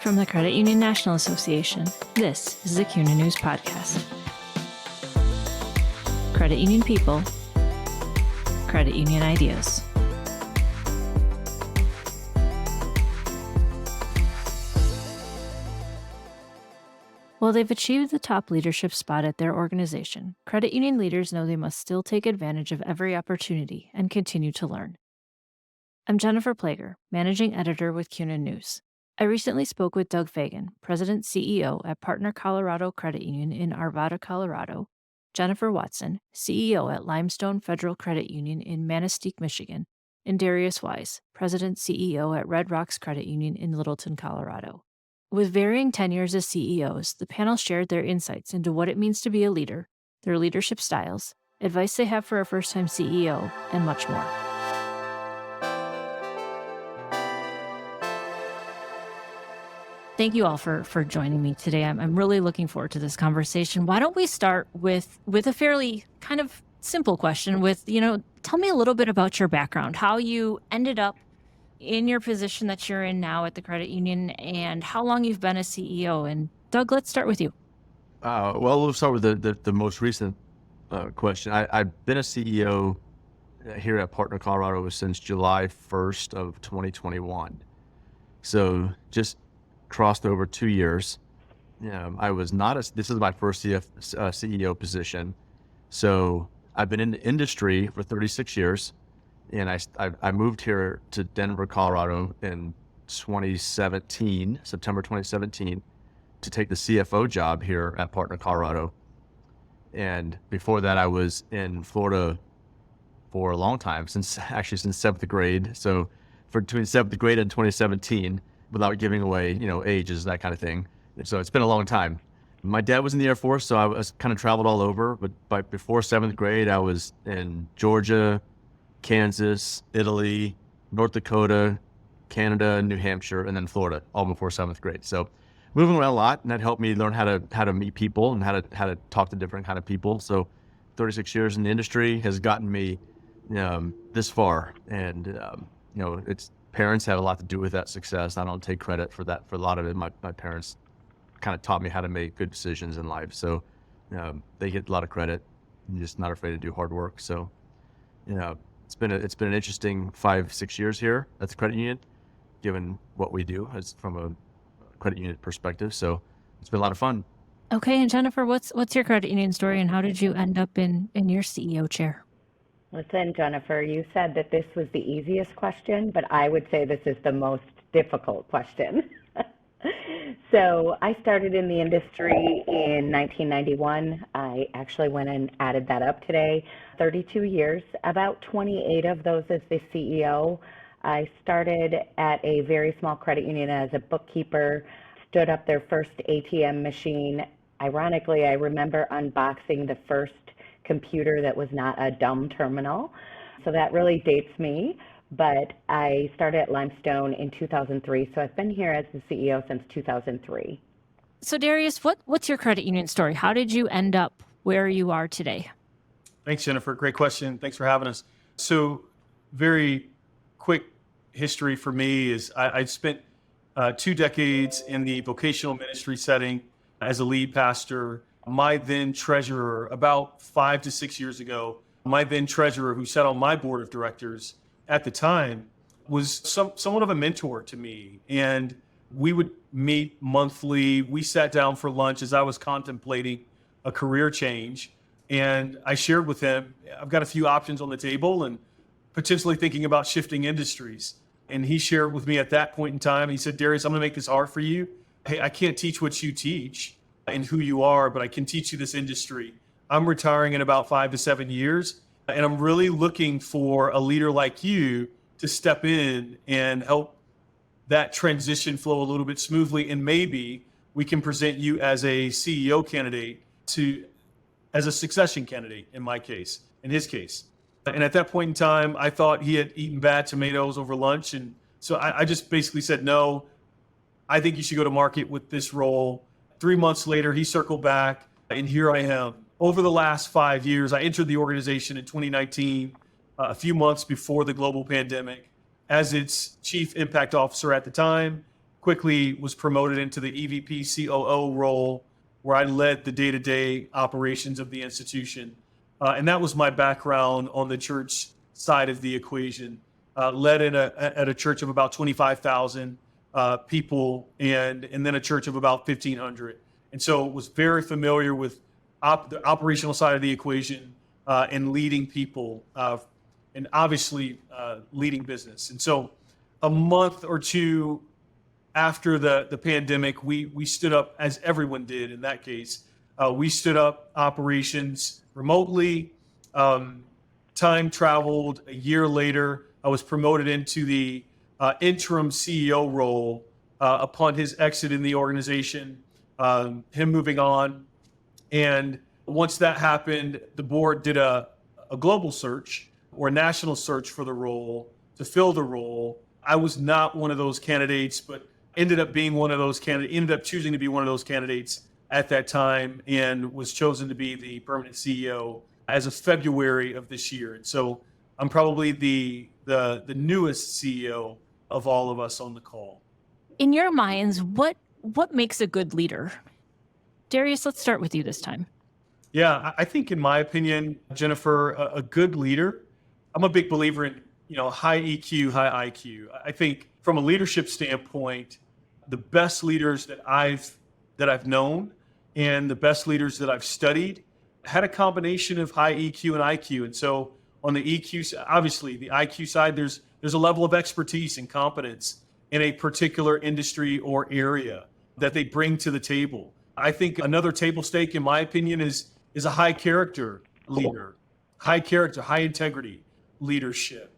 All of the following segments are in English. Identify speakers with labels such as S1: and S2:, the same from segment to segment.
S1: From the Credit Union National Association, this is the CUNA News Podcast. Credit union people, credit union ideas. While they've achieved the top leadership spot at their organization, credit union leaders know they must still take advantage of every opportunity and continue to learn. I'm Jennifer Plager, Managing Editor with CUNA News. I recently spoke with Doug Fagan, President CEO at Partner Colorado Credit Union in Arvada, Colorado, Jennifer Watson, CEO at Limestone Federal Credit Union in Manistique, Michigan, and Darius Wise, President CEO at Red Rocks Credit Union in Littleton, Colorado. With varying tenures as CEOs, the panel shared their insights into what it means to be a leader, their leadership styles, advice they have for a first-time CEO, and much more. Thank you all for joining me today. I'm really looking forward to this conversation. Why don't we start with a fairly kind of simple question with, tell me a little bit about your background, how you ended up in your position that you're in now at the credit union and how long you've been a CEO. And Doug, let's start with you.
S2: Well, we'll start with the most recent question. I've been a CEO here at Partner Colorado since July 1st of 2021. So just crossed over 2 years. I was not this is my first CEO position. So I've been in the industry for 36 years, and I moved here to Denver, Colorado in 2017, September 2017, to take the CFO job here at Partner Colorado. And before that, I was in Florida for a long time, since seventh grade. So between seventh grade and 2017, without giving away, ages, that kind of thing. So it's been a long time. My dad was in the Air Force, so I was kind of traveled all over. But before seventh grade, I was in Georgia, Kansas, Italy, North Dakota, Canada, New Hampshire, and then Florida, all before seventh grade. So moving around a lot, and that helped me learn how to meet people and how to talk to different kind of people. So 36 years in the industry has gotten me this far, and it's parents have a lot to do with that success. I don't take credit for that. For a lot of it, my parents kind of taught me how to make good decisions in life. So they get a lot of credit. I'm just not afraid to do hard work. So it's been an interesting 5-6 years here at the credit union, given what we do as from a credit union perspective. So it's been a lot of fun.
S1: Okay, and Jennifer, what's your credit union story, and how did you end up in your CEO chair?
S3: Listen, Jennifer, you said that this was the easiest question, but I would say this is the most difficult question. So I started in the industry in 1991. I actually went and added that up today. 32 years, about 28 of those as the CEO. I started at a very small credit union as a bookkeeper, stood up their first ATM machine. Ironically, I remember unboxing the first computer that was not a dumb terminal. So that really dates me. But I started at Limestone in 2003. So I've been here as the CEO since 2003.
S1: So Darius, what's your credit union story? How did you end up where you are today?
S4: Thanks, Jennifer. Great question. Thanks for having us. So very quick history for me is I spent 2 decades in the vocational ministry setting as a lead pastor. My then treasurer, about 5 to 6 years ago, my then treasurer who sat on my board of directors at the time was somewhat of a mentor to me. And we would meet monthly. We sat down for lunch as I was contemplating a career change. And I shared with him, I've got a few options on the table and potentially thinking about shifting industries. And he shared with me at that point in time, he said, Darius, I'm going to make this hard for you. Hey, I can't teach what you teach and who you are, but I can teach you this industry. I'm retiring in about 5 to 7 years, and I'm really looking for a leader like you to step in and help that transition flow a little bit smoothly. And maybe we can present you as a CEO candidate as a succession candidate in his case. And at that point in time, I thought he had eaten bad tomatoes over lunch. And so I just basically said, no, I think you should go to market with this role. 3 months later, he circled back, and here I am. Over the last 5 years, I entered the organization in 2019, a few months before the global pandemic, as its chief impact officer at the time. quickly was promoted into the EVP COO role, where I led the day-to-day operations of the institution. And that was my background on the church side of the equation. Led at a church of about 25,000 people, and then a church of about 1,500. And so was very familiar with the operational side of the equation, and leading people, and obviously leading business. And so a month or two after the pandemic, we stood up, as everyone did in that case, we stood up operations remotely. Time traveled. A year later, I was promoted into the interim CEO role upon his exit in the organization, him moving on. And once that happened, the board did a global search or a national search for the role, to fill the role. I was not one of those candidates, but ended up choosing to be one of those candidates at that time, and was chosen to be the permanent CEO as of February of this year. And so I'm probably the newest CEO of all of us on the call.
S1: In your minds, what makes a good leader? Darius, let's start with you this time.
S4: Yeah, I think, in my opinion, Jennifer, a good leader, I'm a big believer in, high EQ, high IQ. I think from a leadership standpoint, the best leaders that I've known and the best leaders that I've studied had a combination of high EQ and IQ. And so on the EQ, obviously the IQ side, there's a level of expertise and competence in a particular industry or area that they bring to the table. I think another table stake, in my opinion, is a high character leader, high character, high integrity leadership.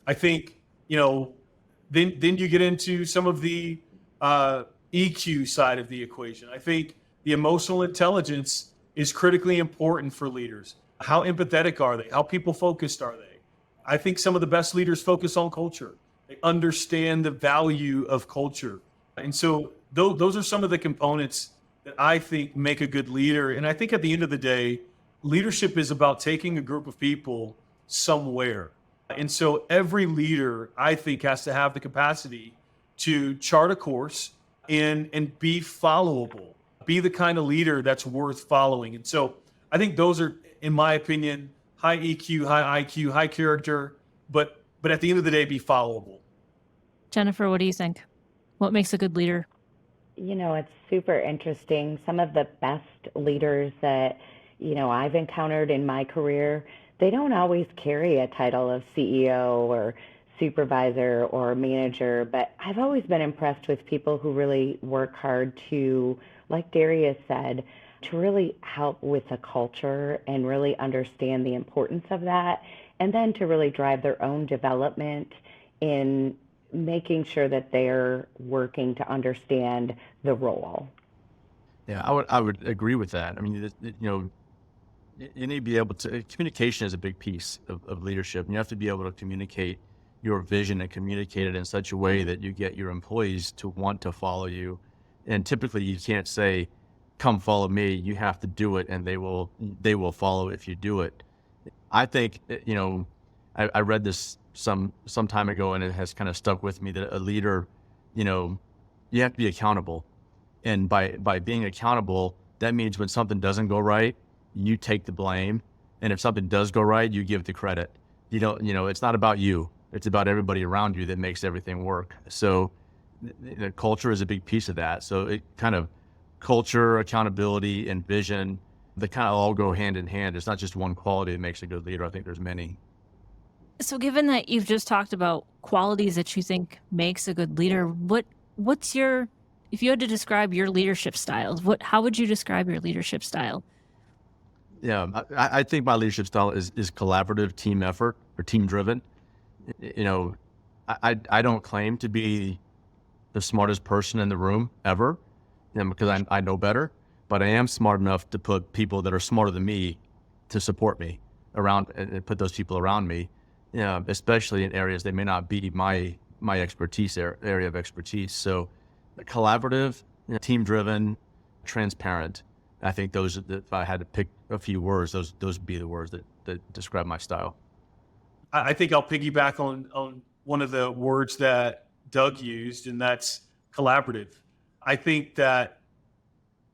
S4: I think, then you get into some of the EQ side of the equation. I think the emotional intelligence is critically important for leaders. How empathetic are they? How people focused are they? I think some of the best leaders focus on culture. They understand the value of culture. And so those are some of the components that I think make a good leader. And I think at the end of the day, leadership is about taking a group of people somewhere. And so every leader, I think, has to have the capacity to chart a course and be followable, be the kind of leader that's worth following. And so I think those are, in my opinion, high EQ, high IQ, high character, but at the end of the day, be followable.
S1: Jennifer, what do you think? What makes a good leader?
S3: It's super interesting. Some of the best leaders that, I've encountered in my career, they don't always carry a title of CEO or supervisor or manager, but I've always been impressed with people who really work hard to, like Darius said, to really help with the culture and really understand the importance of that, and then to really drive their own development in making sure that they're working to understand the role.
S2: Yeah, I would agree with that. I mean, you need to be able to, communication is a big piece of leadership. And you have to be able to communicate your vision and communicate it in such a way that you get your employees to want to follow you. And typically you can't say, come follow me. You have to do it, and they will follow if you do it. I think, I read this some time ago, and it has kind of stuck with me, that a leader, you have to be accountable. And by being accountable, that means when something doesn't go right, you take the blame. And if something does go right, you give the credit. It's not about you. It's about everybody around you that makes everything work. So the culture is a big piece of that. So it kind of, culture, accountability, and vision, they kind of all go hand in hand. It's not just one quality that makes a good leader. I think there's many.
S1: So given that you've just talked about qualities that you think makes a good leader, what's your, if you had to describe your leadership styles, how would you describe your leadership style?
S2: Yeah, I think my leadership style is collaborative, team effort, or team driven. I don't claim to be the smartest person in the room ever, because I know better, but I am smart enough to put people that are smarter than me to support me around, and put those people around me, especially in areas that may not be my expertise, area of expertise. So collaborative, team driven, transparent. I think those, if I had to pick a few words, those would be the words that describe my style.
S4: I think I'll piggyback on one of the words that Doug used, and that's collaborative. I think that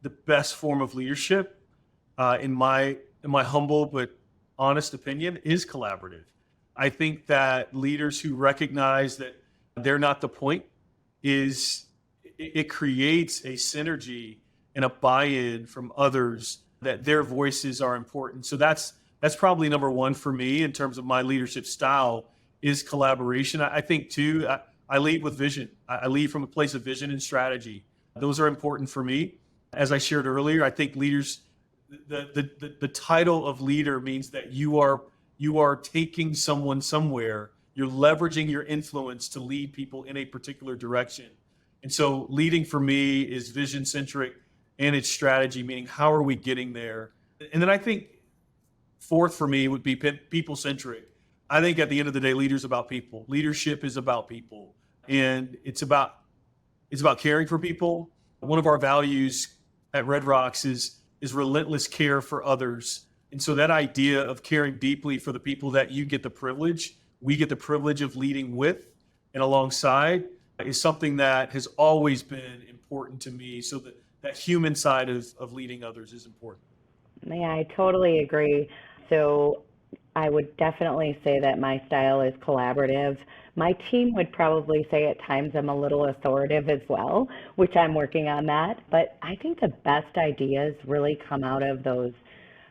S4: the best form of leadership, in my humble but honest opinion, is collaborative. I think that leaders who recognize that they're not the point it creates a synergy and a buy-in from others that their voices are important. So that's probably number one for me in terms of my leadership style is collaboration. I think too, I lead with vision. I lead from a place of vision and strategy. Those are important for me. As I shared earlier, I think leaders, the title of leader means that you are taking someone somewhere. You're leveraging your influence to lead people in a particular direction. And so leading for me is vision centric and it's strategy, meaning how are we getting there? And then I think fourth for me would be people centric. I think at the end of the day, leaders about people. Leadership is about people, and it's about caring for people. One of our values at Red Rocks is relentless care for others. And so that idea of caring deeply for the people that we get the privilege of leading with and alongside is something that has always been important to me. So that human side of leading others is important.
S3: Yeah, I totally agree. So I would definitely say that my style is collaborative. My team would probably say at times I'm a little authoritative as well, which I'm working on that. But I think the best ideas really come out of those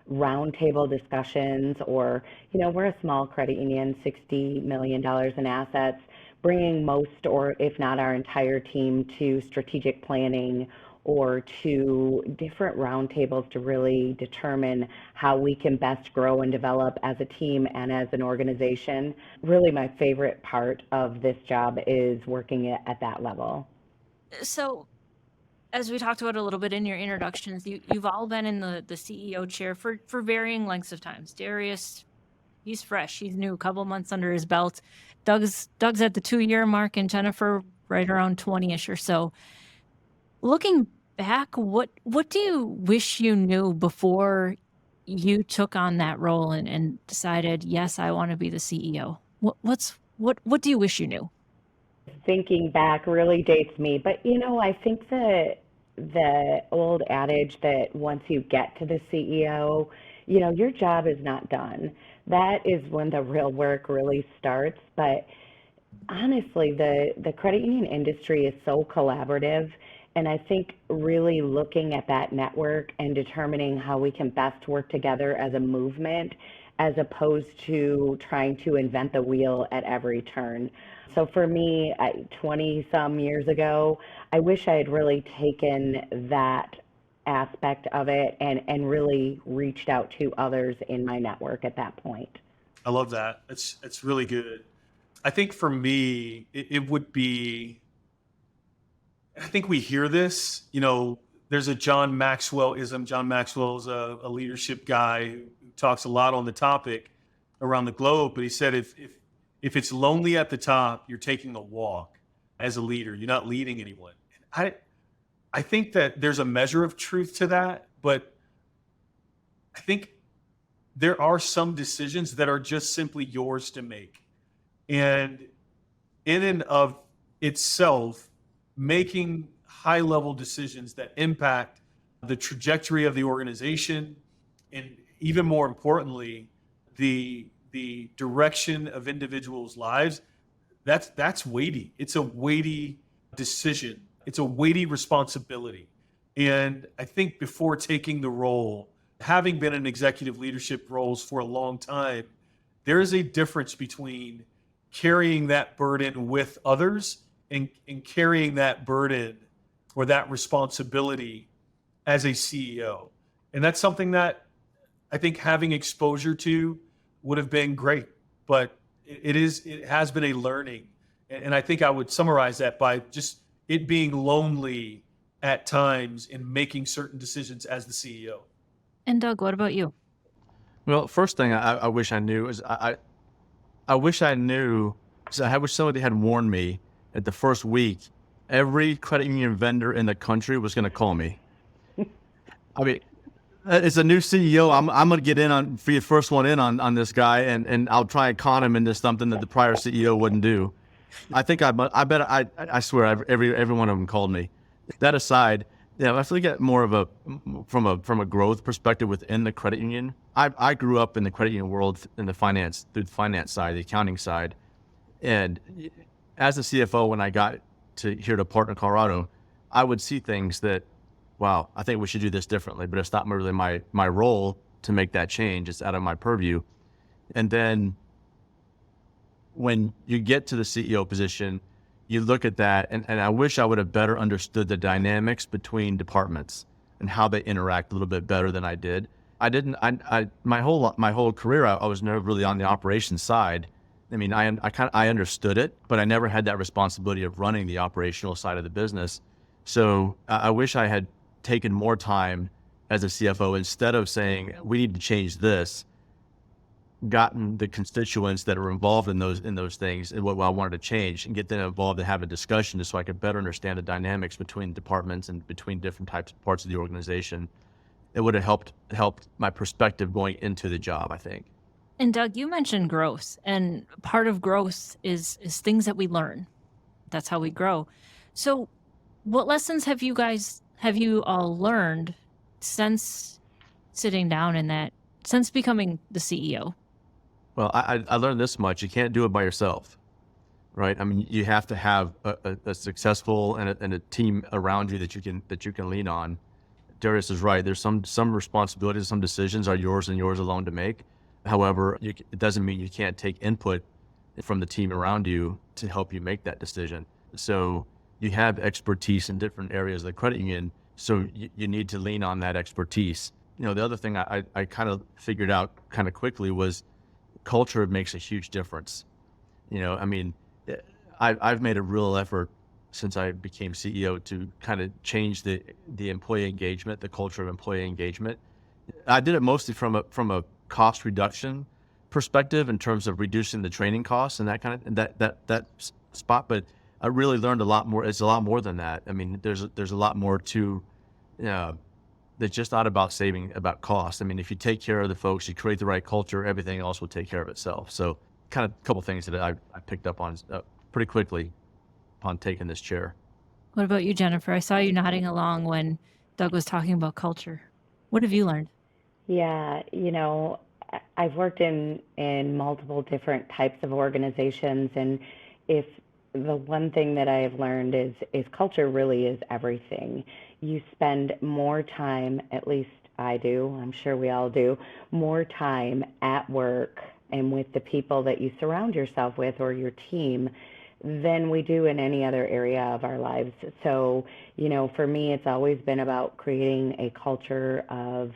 S3: roundtable discussions, or, we're a small credit union, $60 million in assets, bringing most, or if not our entire team, to strategic planning or to different roundtables to really determine how we can best grow and develop as a team and as an organization. Really, my favorite part of this job is working at that level.
S1: So, as we talked about a little bit in your introductions, you've all been in the CEO chair for varying lengths of times. Darius, he's fresh, he's new, a couple months under his belt. Doug's at the 2-year mark, and Jennifer right around 20-ish or so. Looking back, what do you wish you knew before you took on that role and decided, yes, I want to be the CEO? What do you wish you knew?
S3: Thinking back really dates me, but I think the old adage that once you get to the CEO, your job is not done. That is when the real work really starts. But honestly, the credit union industry is so collaborative. And I think really looking at that network and determining how we can best work together as a movement, as opposed to trying to invent the wheel at every turn. So for me, 20 some years ago, I wish I had really taken that aspect of it and really reached out to others in my network at that point.
S4: I love that. It's really good. I think for me, it would be, I think we hear this, there's a John Maxwell-ism. John Maxwell is a leadership guy who talks a lot on the topic around the globe, but he said if it's lonely at the top, you're taking a walk as a leader. You're not leading anyone. I think that there's a measure of truth to that, but I think there are some decisions that are just simply yours to make. And in and of itself, making high-level decisions that impact the trajectory of the organization, and even more importantly, the direction of individuals' lives, that's weighty. It's a weighty decision. It's a weighty responsibility. And I think before taking the role, having been in executive leadership roles for a long time, there is a difference between carrying that burden with others and carrying that burden or that responsibility as a CEO. And that's something that I think having exposure to would have been great, but it has been a learning. And I think I would summarize that by just it being lonely at times in making certain decisions as the CEO.
S1: And Doug, what about you?
S2: Well, first thing I wish I knew is I wish I knew, I wish somebody had warned me that the first week, every credit union vendor in the country was going to call me. I mean, as a new CEO, I'm going to get in on, be the first one in on this guy, and I'll try and con him into something that the prior CEO wouldn't do. I think I swear every one of them called me. That aside, yeah, I feel like more of from a growth perspective within the credit union. I grew up in the credit union world through the finance side, the accounting side, and as a CFO, when I got here to Partner Colorado, I would see things that, wow, I think we should do this differently, but it's not really my role to make that change. It's out of my purview. And then when you get to the CEO position, you look at that, and I wish I would have better understood the dynamics between departments and how they interact a little bit better than I did. My whole career, I was never really on the operations side. I mean, I understood it, but I never had that responsibility of running the operational side of the business. So I wish I had taken more time as a CFO, instead of saying, we need to change this, gotten the constituents that are involved in those things and what I wanted to change, and get them involved and have a discussion just so I could better understand the dynamics between departments and between different types of parts of the organization. It would have helped my perspective going into the job, I think.
S1: And Doug, you mentioned growth, and part of growth is things that we learn. That's how we grow. So what lessons have you all learned since sitting down in that, since becoming the CEO?
S2: Well, I learned this much: you can't do it by yourself, right? I mean, you have to have a successful and a team around you that you can lean on. Darius is right. There's some responsibilities, some decisions are yours and yours alone to make. However, it doesn't mean you can't take input from the team around you to help you make that decision. So you have expertise in different areas of the credit union, so you need to lean on that expertise. You know, the other thing I kind of figured out kind of quickly was culture makes a huge difference. You know, I mean, I've made a real effort since I became CEO to kind of change the employee engagement, the culture of employee engagement. I did it mostly from a cost reduction perspective in terms of reducing the training costs and that kind of that spot. But I really learned a lot more. It's a lot more than that. I mean, there's a lot more to, that's just not about cost. I mean, if you take care of the folks, you create the right culture, everything else will take care of itself. So kind of a couple things that I picked up on pretty quickly upon taking this chair.
S1: What about you, Jennifer? I saw you nodding along when Doug was talking about culture. What have you learned?
S3: Yeah, I've worked in multiple different types of organizations, and if the one thing that I have learned is culture really is everything. You spend more time, at least I do, I'm sure we all do, more time at work and with the people that you surround yourself with or your team than we do in any other area of our lives. So, for me, it's always been about creating a culture of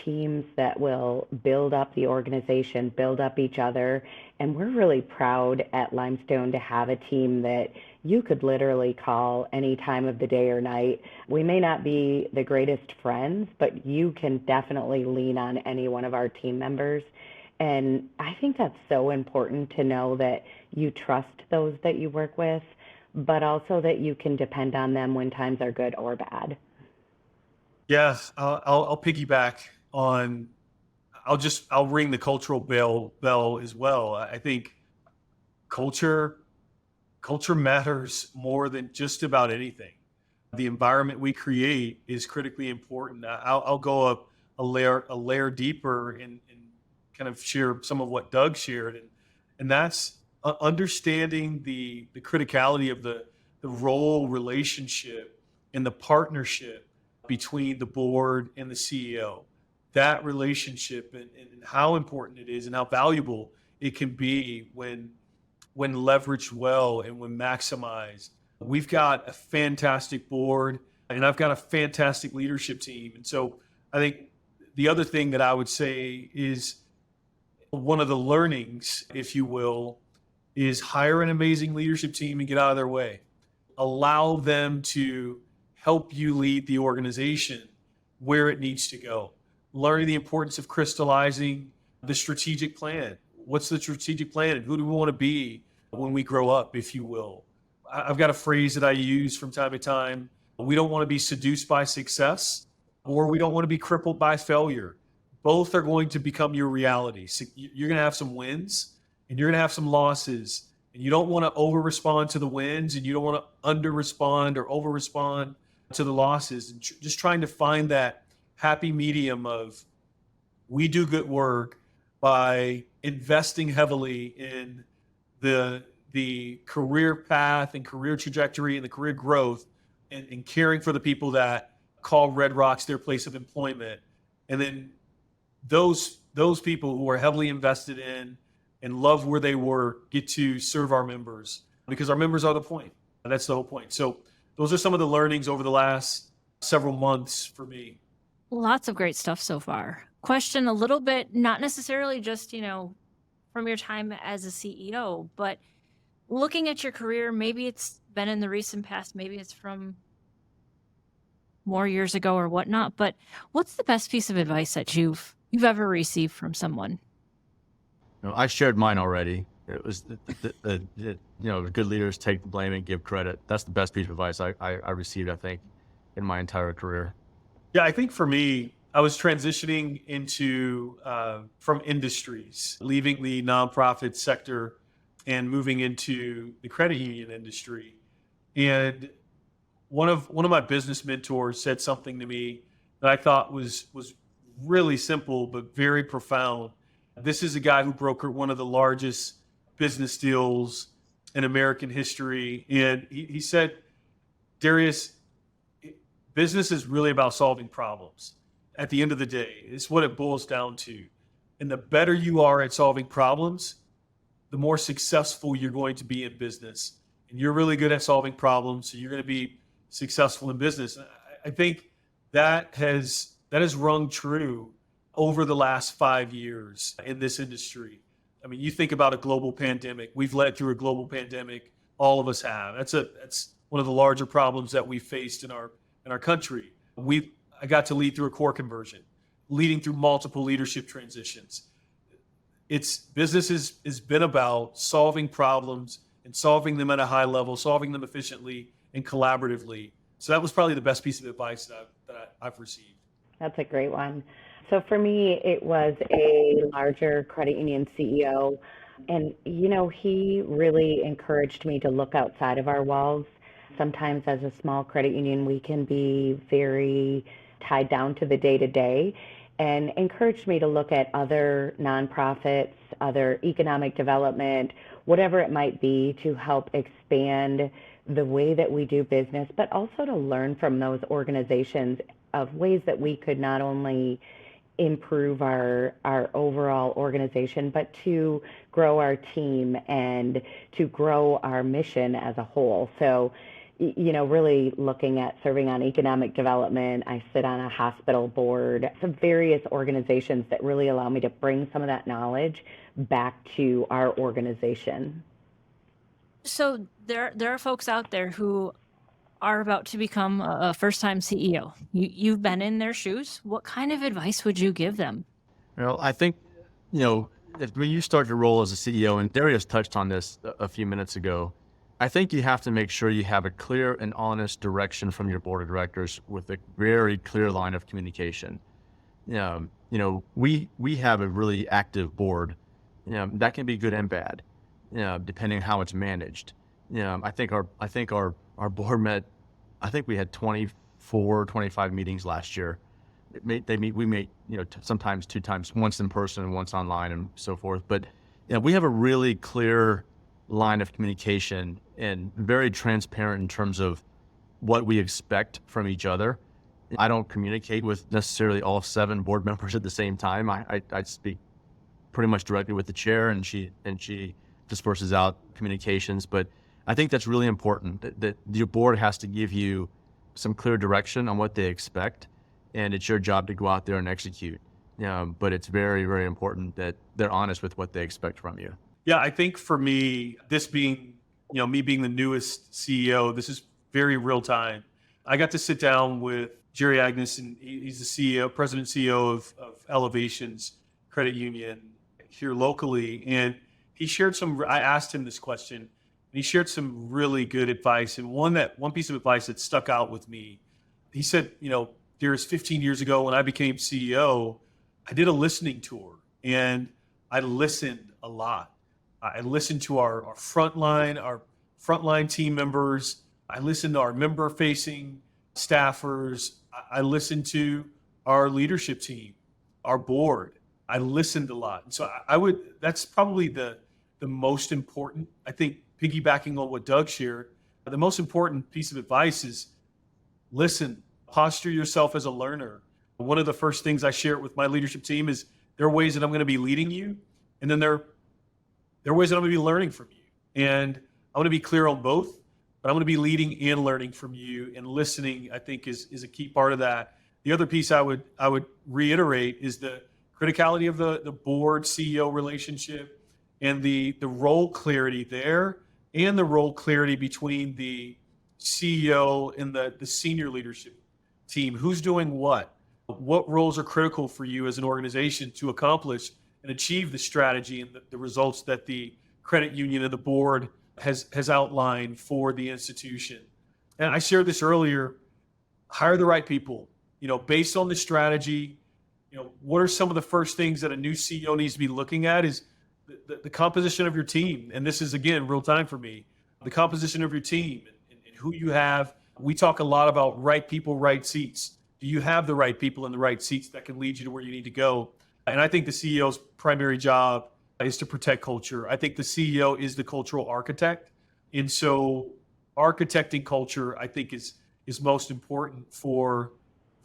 S3: teams that will build up the organization, build up each other. And we're really proud at Limestone to have a team that you could literally call any time of the day or night. We may not be the greatest friends, but you can definitely lean on any one of our team members. And I think that's so important to know that you trust those that you work with, but also that you can depend on them when times are good or bad.
S4: Yeah, I'll piggyback on. I'll ring the cultural bell as well. I think culture matters more than just about anything. The environment we create is critically important. I'll go a layer deeper and kind of share some of what Doug shared, and that's understanding the criticality of the role relationship and the partnership between the board and the CEO. That relationship and how important it is and how valuable it can be when leveraged well and when maximized. We've got a fantastic board and I've got a fantastic leadership team. And so I think the other thing that I would say is one of the learnings, if you will, is hire an amazing leadership team and get out of their way. Allow them to help you lead the organization where it needs to go. Learning the importance of crystallizing the strategic plan. What's the strategic plan and who do we want to be when we grow up, if you will? I've got a phrase that I use from time to time. We don't want to be seduced by success, or we don't want to be crippled by failure. Both are going to become your reality. So you're going to have some wins and you're going to have some losses, And you don't want to over respond to the wins, and you don't want to under respond or over respond to the losses. And just trying to find that happy medium of, we do good work by investing heavily in the career path and career trajectory and the career growth, and caring for the people that call Red Rocks their place of employment. And then those people who are heavily invested in and love where they work get to serve our members, because our members are the point. That's the whole point. So those are some of the learnings over the last several months for me.
S1: Lots of great stuff so far. Question a little bit, not necessarily just, from your time as a CEO, but looking at your career, maybe it's been in the recent past, maybe it's from more years ago or whatnot, but what's the best piece of advice that you've ever received from someone?
S2: I shared mine already. It was, good leaders take the blame and give credit. That's the best piece of advice I received, I think, in my entire career.
S4: Yeah, I think for me, I was transitioning into from industries, leaving the nonprofit sector and moving into the credit union industry. And one of my business mentors said something to me that I thought was really simple but very profound. This is a guy who brokered one of the largest business deals in American history. And he said, Darius, business is really about solving problems. At the end of the day, it's what it boils down to. And the better you are at solving problems, the more successful you're going to be in business. And you're really good at solving problems, so you're going to be successful in business. I think that has rung true over the last 5 years in this industry. I mean, you think about a global pandemic. We've led through a global pandemic. All of us have. That's one of the larger problems that we faced in our country. I got to lead through a core conversion, leading through multiple leadership transitions. Business has been about solving problems and solving them at a high level, solving them efficiently and collaboratively. So that was probably the best piece of advice that I've received.
S3: That's a great one. So for me, it was a larger credit union CEO. And, he really encouraged me to look outside of our walls. Sometimes as a small credit union, we can be very tied down to the day-to-day, and encouraged me to look at other nonprofits, other economic development, whatever it might be, to help expand the way that we do business, but also to learn from those organizations of ways that we could not only improve our overall organization, but to grow our team and to grow our mission as a whole. So, really looking at serving on economic development. I sit on a hospital board, some various organizations that really allow me to bring some of that knowledge back to our organization.
S1: So there are folks out there who are about to become a first-time CEO. You've been in their shoes. What kind of advice would you give them?
S2: Well, I think, when you start your role as a CEO, and Darius touched on this a few minutes ago, I think you have to make sure you have a clear and honest direction from your board of directors with a very clear line of communication. We have a really active board. That can be good and bad, depending on how it's managed. I think our board met, I think we had 24, 25 meetings last year. We meet, sometimes 2 times, once in person and once online and so forth. But we have a really clear line of communication and very transparent in terms of what we expect from each other. I don't communicate with necessarily all 7 board members at the same time. I speak pretty much directly with the chair, and she disperses out communications. But I think that's really important, that your board has to give you some clear direction on what they expect, and it's your job to go out there and execute. But it's very, very important that they're honest with what they expect from you.
S4: Yeah, I think for me, this being, me being the newest CEO, this is very real time. I got to sit down with Jerry Agnes, and he's the president CEO of Elevations Credit Union here locally. And he shared I asked him this question, and he shared some really good advice. And one piece of advice that stuck out with me, he said, Darius, 15 years ago when I became CEO, I did a listening tour, and I listened a lot. I listen to our frontline team members. I listen to our member-facing staffers. I listen to our leadership team, our board. I listened a lot. And so that's probably the most important, I think, piggybacking on what Doug shared, the most important piece of advice is listen, posture yourself as a learner. One of the first things I share with my leadership team is there are ways that I'm going to be leading you, and then there are ways that I'm going to be learning from you. And I want to be clear on both, but I'm going to be leading and learning from you, and listening, I think, is a key part of that. The other piece I would reiterate is the criticality of the board CEO relationship, and the role clarity there, and the role clarity between the CEO and the senior leadership team. Who's doing what? What roles are critical for you as an organization to accomplish and achieve the strategy and the results that the credit union and the board has outlined for the institution? And I shared this earlier, hire the right people, based on the strategy. What are some of the first things that a new CEO needs to be looking at is the composition of your team. And this is, again, real time for me, the composition of your team and who you have. We talk a lot about right people, right seats. Do you have the right people in the right seats that can lead you to where you need to go? And I think the CEO's primary job is to protect culture. I think the CEO is the cultural architect. And so architecting culture, I think, is most important for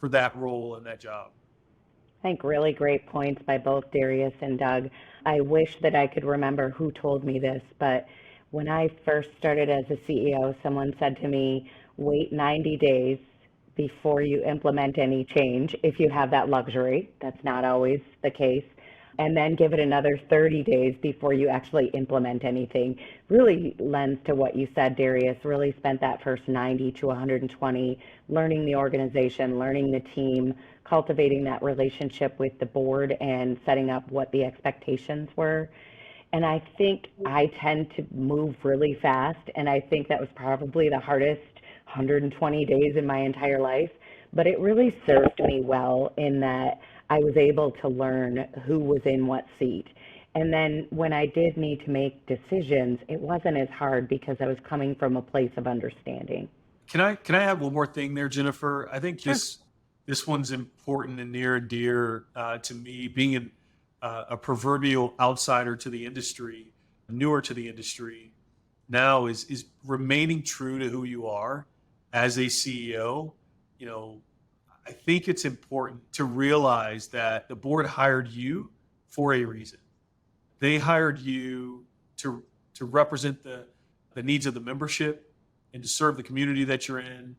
S4: that role and that job.
S3: I think really great points by both Darius and Doug. I wish that I could remember who told me this, but when I first started as a CEO, someone said to me, wait 90 days before you implement any change, if you have that luxury. That's not always the case. And then give it another 30 days before you actually implement anything. Really lends to what you said, Darius. Really spent that first 90 to 120 learning the organization, learning the team, cultivating that relationship with the board, and setting up what the expectations were. And I think I tend to move really fast, and I think that was probably the hardest 120 days in my entire life, but it really served me well in that I was able to learn who was in what seat. And then when I did need to make decisions, it wasn't as hard because I was coming from a place of understanding.
S4: Can I add one more thing there, Jennifer? I think this one's important and near and dear to me, being a proverbial outsider to the industry, newer to the industry now, is remaining true to who you are as a CEO. I think it's important to realize that the board hired you for a reason. They hired you to represent the needs of the membership and to serve the community that you're in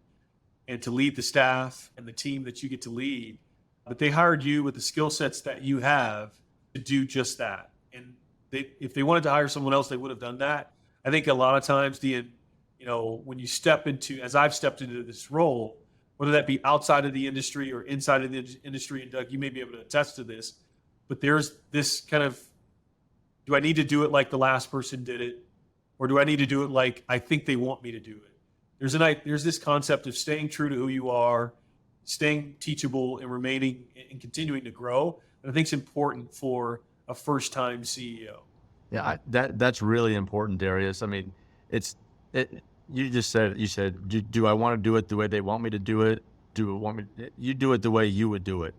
S4: and to lead the staff and the team that you get to lead. But they hired you with the skill sets that you have to do just that. And if they wanted to hire someone else, they would have done that. I think a lot of times when you step into, as I've stepped into this role, whether that be outside of the industry or inside of the industry, and Doug, you may be able to attest to this, but there's this kind of, do I need to do it like the last person did it? Or do I need to do it like I think they want me to do it? There's this concept of staying true to who you are, staying teachable, and remaining and continuing to grow. And I think it's important for a first-time CEO.
S2: Yeah, that's really important, Darius. I mean, you said, do I want to do it the way they want me to do it? You do it the way you would do it,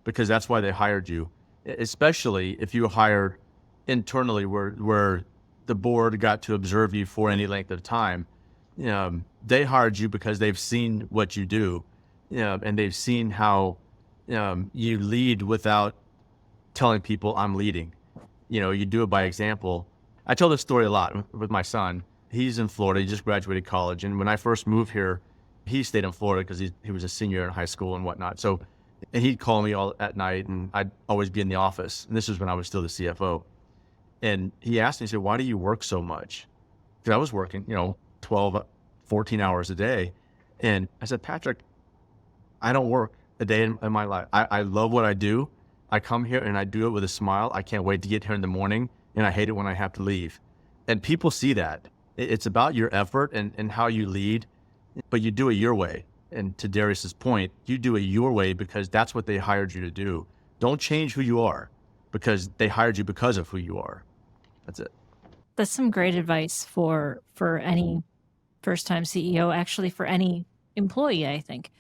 S2: because that's why they hired you. Especially if you hired internally where the board got to observe you for any length of time. They hired you because they've seen what you do, and they've seen how you lead without telling people I'm leading. You do it by example. I tell this story a lot with my son. He's in Florida. He just graduated college. And when I first moved here, he stayed in Florida because he was a senior in high school and whatnot. So, and he'd call me all at night, and I'd always be in the office. And this was when I was still the CFO. And he asked me, he said, why do you work so much? Because I was working, 12, 14 hours a day. And I said, Patrick, I don't work a day in my life. I love what I do. I come here and I do it with a smile. I can't wait to get here in the morning, and I hate it when I have to leave. And people see that. It's about your effort and how you lead, but you do it your way. And to Darius's point, you do it your way because that's what they hired you to do. Don't change who you are because they hired you because of who you are. That's it.
S1: That's some great advice for any first-time CEO, actually for any employee, I think,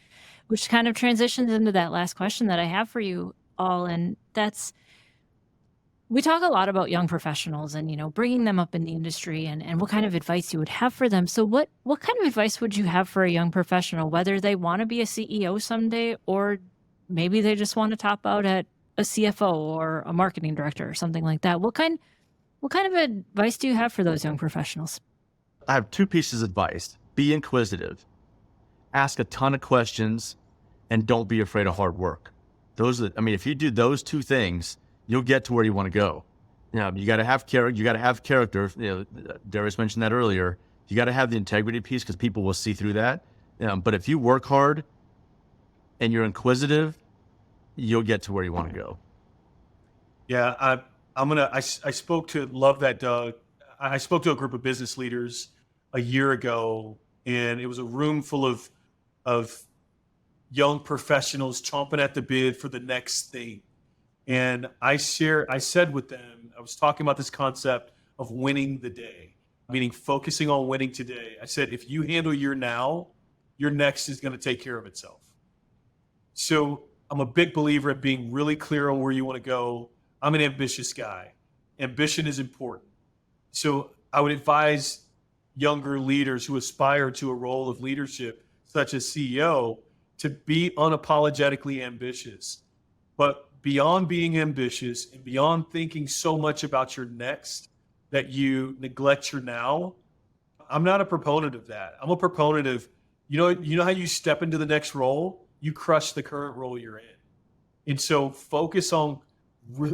S1: which kind of transitions into that last question that I have for you all. And that's, we talk a lot about young professionals and, bringing them up in the industry and what kind of advice you would have for them. So what kind of advice would you have for a young professional, whether they want to be a CEO someday, or maybe they just want to top out at a CFO or a marketing director or something like that? What kind of advice do you have for those young professionals?
S2: I have two pieces of advice. Be inquisitive, ask a ton of questions, and don't be afraid of hard work. If you do those two things, you'll get to where you want to go. You got to have character. You got to have character. Darius mentioned that earlier. You got to have the integrity piece because people will see through that. But if you work hard and you're inquisitive, you'll get to where you want to go.
S4: Yeah, I spoke to, love that, Doug. I spoke to a group of business leaders a year ago, and it was a room full of young professionals chomping at the bit for the next thing. And I said with them, I was talking about this concept of winning the day, meaning focusing on winning today. I said, if you handle your now, your next is going to take care of itself. So I'm a big believer in being really clear on where you want to go. I'm an ambitious guy. Ambition is important. So I would advise younger leaders who aspire to a role of leadership, such as CEO, to be unapologetically ambitious. But beyond being ambitious and beyond thinking so much about your next that you neglect your now, I'm not a proponent of that. I'm a proponent of, you know how you step into the next role? You crush the current role you're in. And so focus on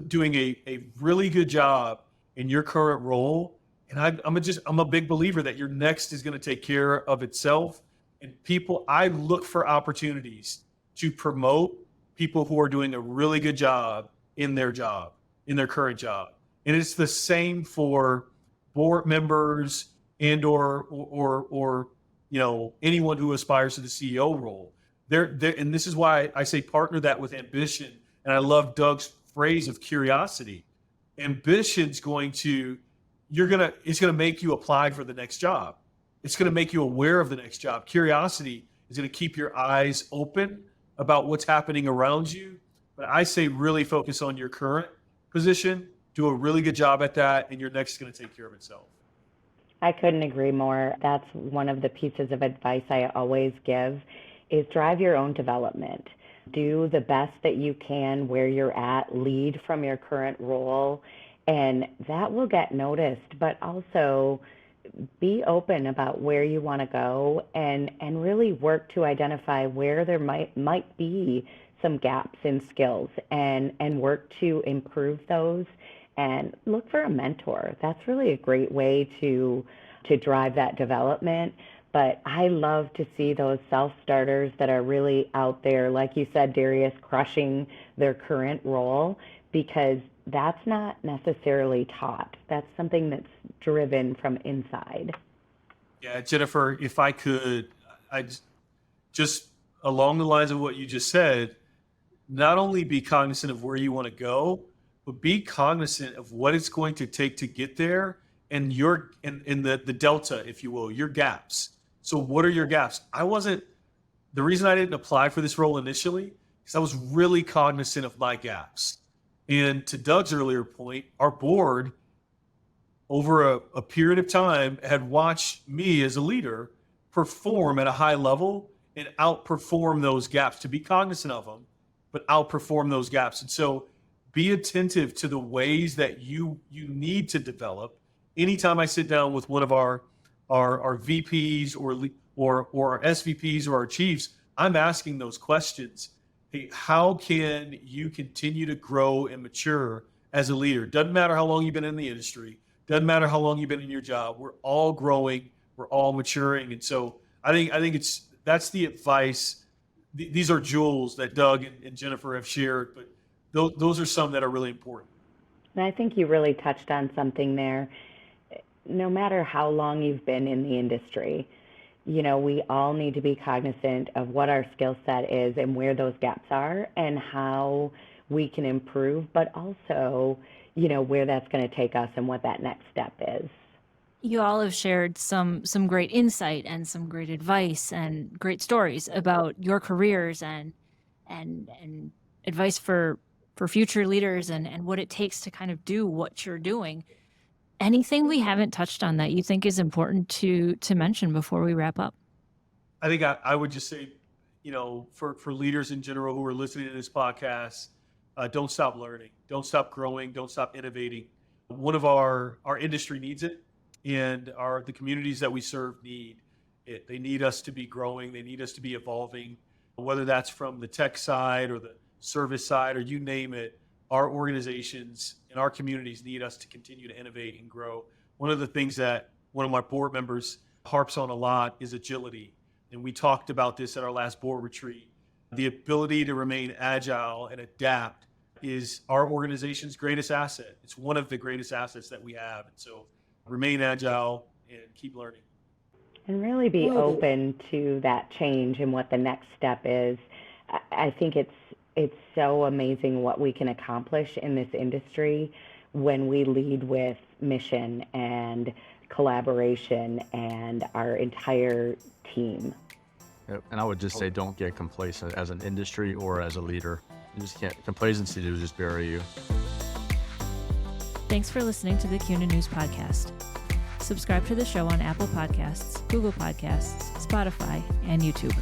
S4: doing a really good job in your current role. And I'm a big believer that your next is going to take care of itself. And I look for opportunities to promote people who are doing a really good job in their current job. And it's the same for board members and or anyone who aspires to the CEO role. And this is why I say partner that with ambition. And I love Doug's phrase of curiosity. Ambition's it's going to make you apply for the next job. It's going to make you aware of the next job. Curiosity is going to keep your eyes open about what's happening around you. But I say really focus on your current position, do a really good job at that, and your next is going to take care of itself.
S3: I couldn't agree more. That's one of the pieces of advice I always give is drive your own development. Do the best that you can where you're at, lead from your current role, and that will get noticed, but also be open about where you want to go and really work to identify where there might be some gaps in skills and work to improve those and look for a mentor. That's really a great way to drive that development. But I love to see those self-starters that are really out there, like you said, Darius, crushing their current role, because that's not necessarily taught. That's something that's driven from inside.
S4: Yeah, Jennifer, if I could, I just along the lines of what you just said, not only be cognizant of where you want to go, but be cognizant of what it's going to take to get there and the delta, if you will, your gaps. So what are your gaps? The reason I didn't apply for this role initially, because I was really cognizant of my gaps. And to Doug's earlier point, our board over a period of time had watched me as a leader perform at a high level and outperform those gaps, to be cognizant of them, but outperform those gaps. And so be attentive to the ways that you need to develop. Anytime I sit down with one of our VPs or our SVPs or our chiefs, I'm asking those questions. Hey, how can you continue to grow and mature as a leader? Doesn't matter how long you've been in the industry. Doesn't matter how long you've been in your job. We're all growing. We're all maturing. And so I think that's the advice. These are jewels that Doug and Jennifer have shared, but those are some that are really important.
S3: And I think you really touched on something there. No matter how long you've been in the industry, we all need to be cognizant of what our skill set is and where those gaps are and how we can improve, but also, where that's going to take us and what that next step is.
S1: You all have shared some great insight and some great advice and great stories about your careers and advice for future leaders and what it takes to kind of do what you're doing. Anything we haven't touched on that you think is important to mention before we wrap up?
S4: I think I would just say, for leaders in general who are listening to this podcast, don't stop learning, don't stop growing, don't stop innovating. One of our industry needs it, and the communities that we serve need it. They need us to be growing. They need us to be evolving, whether that's from the tech side or the service side or you name it. Our organizations and our communities need us to continue to innovate and grow. One of the things that one of my board members harps on a lot is agility. And we talked about this at our last board retreat. The ability to remain agile and adapt is our organization's greatest asset. It's one of the greatest assets that we have. And so remain agile and keep learning.
S3: And really be open to that change and what the next step is. I think it's so amazing what we can accomplish in this industry when we lead with mission and collaboration and our entire team.
S2: Yep. And I would just say, don't get complacent as an industry or as a leader. You just can't. Complacency will just bury you.
S1: Thanks for listening to the CUNA News Podcast. Subscribe to the show on Apple Podcasts, Google Podcasts, Spotify, and YouTube.